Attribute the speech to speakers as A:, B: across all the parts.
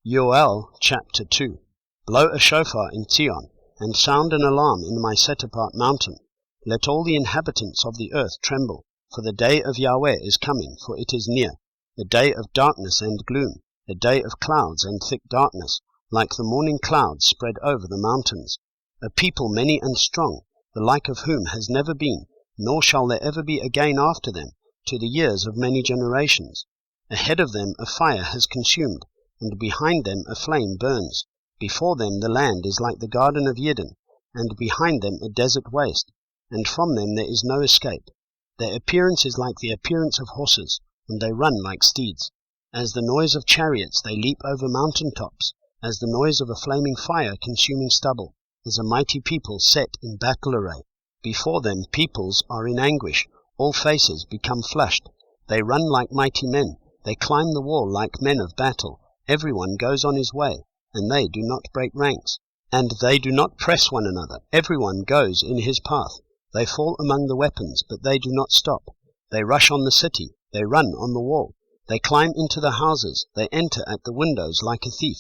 A: Yoel chapter 2. Blow a shofar in Zion, and sound an alarm in my set-apart mountain. Let all the inhabitants of the earth tremble, for the day of Yahweh is coming, for it is near, a day of darkness and gloom, a day of clouds and thick darkness, like the morning clouds spread over the mountains. A people many and strong, the like of whom has never been, nor shall there ever be again after them, to the years of many generations. Ahead of them a fire has consumed, and behind them a flame burns. Before them the land is like the garden of Eden, and behind them a desert waste, and from them there is no escape. Their appearance is like the appearance of horses, and they run like steeds. As the noise of chariots they leap over mountain tops, as the noise of a flaming fire consuming stubble, as a mighty people set in battle array. Before them peoples are in anguish, all faces become flushed. They run like mighty men, they climb the wall like men of battle. Everyone goes on his way, and they do not break ranks, and they do not press one another. Everyone goes in his path. They fall among the weapons, but they do not stop. They rush on the city, they run on the wall. They climb into the houses, they enter at the windows like a thief.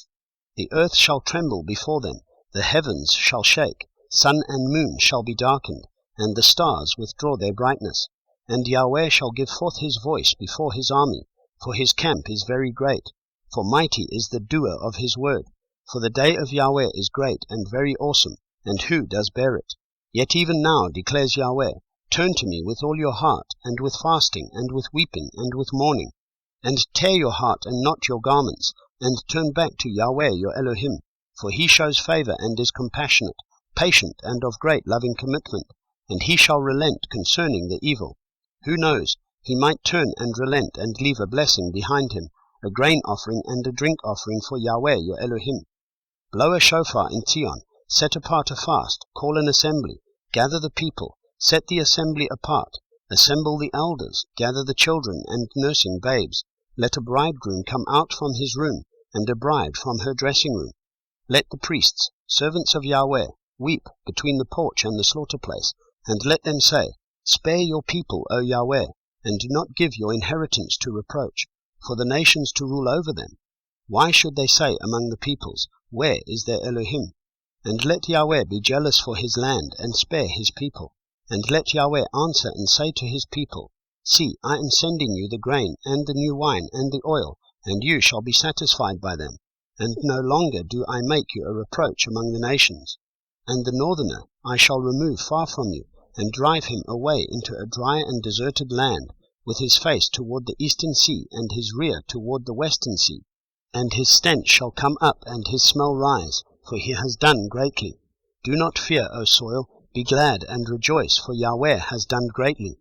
A: The earth shall tremble before them, the heavens shall shake, sun and moon shall be darkened, and the stars withdraw their brightness. And Yahweh shall give forth his voice before his army, for his camp is very great. For mighty is the doer of his word. For the day of Yahweh is great and very awesome, and who does bear it? Yet even now, declares Yahweh, turn to me with all your heart, and with fasting, and with weeping, and with mourning. And tear your heart and not your garments, and turn back to Yahweh your Elohim. For he shows favor and is compassionate, patient and of great loving commitment, and he shall relent concerning the evil. Who knows, he might turn and relent and leave a blessing behind him, a grain offering and a drink offering for Yahweh your Elohim. Blow a shofar in Zion, set apart a fast, call an assembly, gather the people, set the assembly apart, assemble the elders, gather the children and nursing babes. Let a bridegroom come out from his room, and a bride from her dressing room. Let the priests, servants of Yahweh, weep between the porch and the slaughter place, and let them say, Spare your people, O Yahweh, and do not give your inheritance to reproach, for the nations to rule over them. Why should they say among the peoples, Where is their Elohim? And let Yahweh be jealous for his land, and spare his people. And let Yahweh answer and say to his people, See, I am sending you the grain, and the new wine, and the oil, and you shall be satisfied by them. And no longer do I make you a reproach among the nations. And the northerner I shall remove far from you, and drive him away into a dry and deserted land, with his face toward the eastern sea, and his rear toward the western sea. And his stench shall come up, and his smell rise, for he has done greatly. Do not fear, O soil, be glad and rejoice, for Yahweh has done greatly.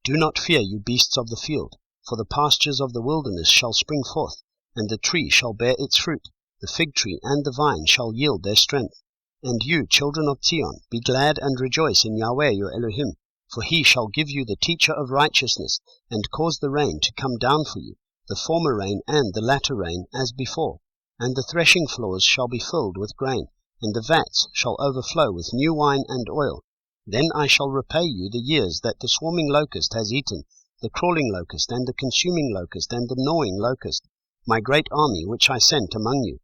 A: Do not fear, you beasts of the field, for the pastures of the wilderness shall spring forth, and the tree shall bear its fruit, the fig tree and the vine shall yield their strength. And you, children of Zion, be glad and rejoice in Yahweh your Elohim, for he shall give you the teacher of righteousness, and cause the rain to come down for you, the former rain and the latter rain as before. And the threshing floors shall be filled with grain, and the vats shall overflow with new wine and oil. Then I shall repay you the years that the swarming locust has eaten, the crawling locust, and the consuming locust, and the gnawing locust, my great army which I sent among you.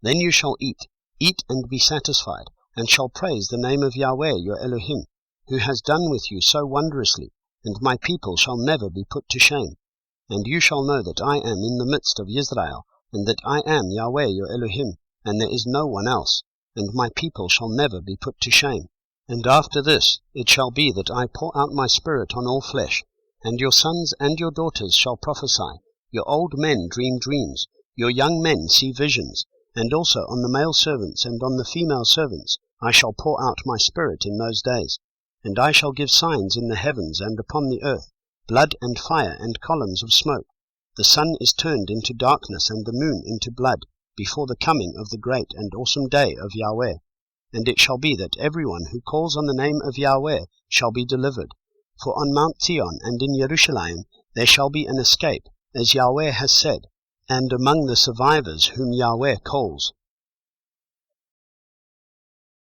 A: Then you shall eat and be satisfied, and shall praise the name of Yahweh your Elohim, who has done with you so wondrously, and my people shall never be put to shame. And you shall know that I am in the midst of Israel, and that I am Yahweh your Elohim, and there is no one else, and my people shall never be put to shame. And after this it shall be that I pour out my spirit on all flesh, and your sons and your daughters shall prophesy, your old men dream dreams, your young men see visions, and also on the male servants and on the female servants I shall pour out my spirit in those days. And I shall give signs in the heavens and upon the earth, blood and fire and columns of smoke. The sun is turned into darkness and the moon into blood, before the coming of the great and awesome day of Yahweh. And it shall be that everyone who calls on the name of Yahweh shall be delivered. For on Mount Zion and in Jerusalem there shall be an escape, as Yahweh has said, and among the survivors whom Yahweh calls.